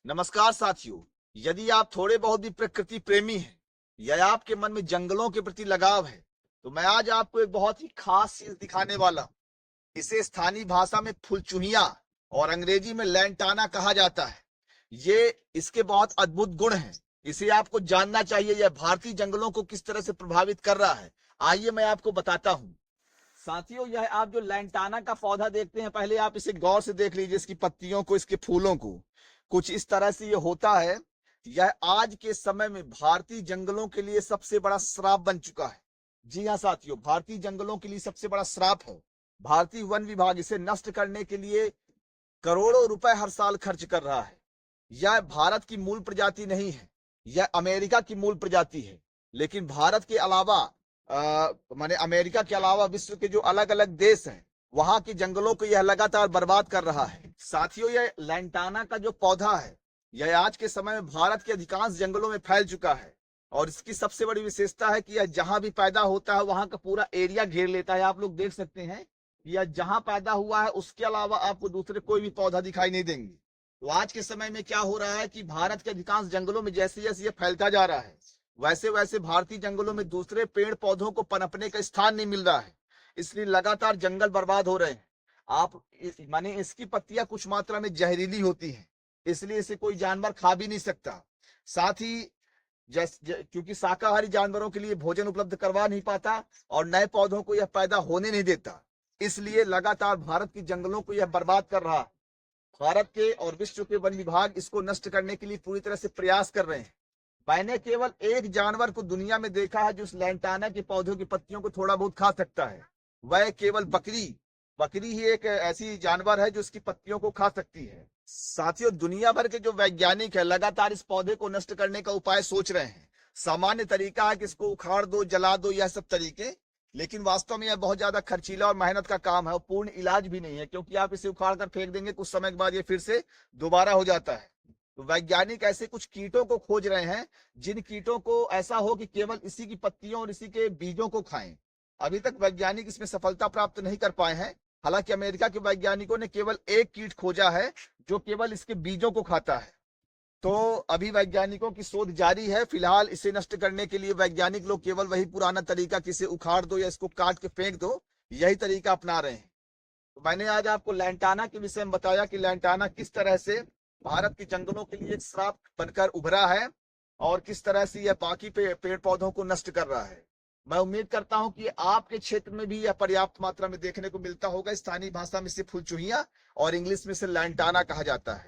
नमस्कार साथियों। यदि आप थोड़े बहुत भी प्रकृति प्रेमी हैं या आपके मन में जंगलों के प्रति लगाव है तो मैं आज आपको एक बहुत ही खास चीज दिखाने वाला हूं। इसे स्थानीय भाषा में फुलचुहिया और अंग्रेजी में लैंटाना कहा जाता है। ये इसके बहुत अद्भुत गुण हैं। इसे आपको जानना चाहिए। यह भारतीय जंगलों को किस तरह से प्रभावित कर रहा है, आइए मैं आपको बताता हूँ। साथियों, यह आप जो लैंटाना का पौधा देखते हैं, पहले आप इसे गौर से देख लीजिए, इसकी पत्तियों को, इसके फूलों को। कुछ इस तरह से ये होता है। यह आज के समय में भारतीय जंगलों के लिए सबसे बड़ा श्राप बन चुका है। जी हाँ साथियों, भारतीय जंगलों के लिए सबसे बड़ा श्राप है। भारतीय वन विभाग इसे नष्ट करने के लिए करोड़ों रुपए हर साल खर्च कर रहा है। यह भारत की मूल प्रजाति नहीं है, यह अमेरिका की मूल प्रजाति है। लेकिन भारत के अलावा माने अमेरिका के अलावा विश्व के जो अलग अलग देश हैं, वहां के जंगलों को यह लगातार बर्बाद कर रहा है। साथियों, यह लैंटाना का जो पौधा है, यह आज के समय में भारत के अधिकांश जंगलों में फैल चुका है। और इसकी सबसे बड़ी विशेषता है कि यह जहां भी पैदा होता है वहां का पूरा एरिया घेर लेता है। आप लोग देख सकते हैं, यह जहां पैदा हुआ है उसके अलावा आपको दूसरे कोई भी पौधा दिखाई नहीं देंगे। तो आज के समय में क्या हो रहा है कि भारत के अधिकांश जंगलों में जैसे जैसे ये फैलता जा रहा है, वैसे वैसे भारतीय जंगलों में दूसरे पेड़ पौधों को पनपने का स्थान नहीं मिल रहा है। इसलिए लगातार जंगल बर्बाद हो रहे हैं। आप माने इसकी पत्तियां कुछ मात्रा में जहरीली होती हैं, इसलिए इसे कोई जानवर खा भी नहीं सकता। साथ ही क्योंकि शाकाहारी जानवरों के लिए भोजन उपलब्ध करवा नहीं पाता और नए पौधों को यह पैदा होने नहीं देता, इसलिए लगातार भारत की जंगलों को यह बर्बाद कर रहा है। भारत के और विश्व के वन विभाग इसको नष्ट करने के लिए पूरी तरह से प्रयास कर रहे हैं। मैंने केवल एक जानवर को दुनिया में देखा है जो उस लैंटाना के पौधों की पत्तियों को थोड़ा बहुत खा सकता है। वह केवल बकरी ही एक ऐसी जानवर है जो उसकी पत्तियों को खा सकती है। साथियों, दुनिया भर के जो वैज्ञानिक है लगातार इस पौधे को नष्ट करने का उपाय सोच रहे हैं। सामान्य तरीका है कि इसको उखाड़ दो, जला दो, यह सब तरीके। लेकिन वास्तव में यह बहुत ज्यादा खर्चीला और मेहनत का काम है और पूर्ण इलाज भी नहीं है, क्योंकि आप इसे उखाड़ कर फेंक देंगे, कुछ समय के बाद ये फिर से दोबारा हो जाता है। तो वैज्ञानिक ऐसे कुछ कीटों को खोज रहे हैं जिन कीटों को ऐसा हो कि केवल इसी की पत्तियों और इसी के बीजों को खाएं। अभी तक वैज्ञानिक इसमें सफलता प्राप्त नहीं कर पाए हैं। हालांकि अमेरिका के वैज्ञानिकों ने केवल एक कीट खोजा है जो केवल इसके बीजों को खाता है। तो अभी वैज्ञानिकों की शोध जारी है। फिलहाल इसे नष्ट करने के लिए वैज्ञानिक लोग केवल वही पुराना तरीका कि इसे उखाड़ दो या इसको काट के फेंक दो, यही तरीका अपना रहे हैं। तो मैंने आज आपको लैंटाना के विषय में बताया कि लैंटाना किस तरह से भारत के जंगलों के लिए एक श्राप बनकर उभरा है और किस तरह से यह बाकी पेड़ पौधों को नष्ट कर रहा है। मैं उम्मीद करता हूं कि आपके क्षेत्र में भी यह पर्याप्त मात्रा में देखने को मिलता होगा। स्थानीय भाषा में इसे फुलचुहिया और इंग्लिश में इसे लैंटाना कहा जाता है।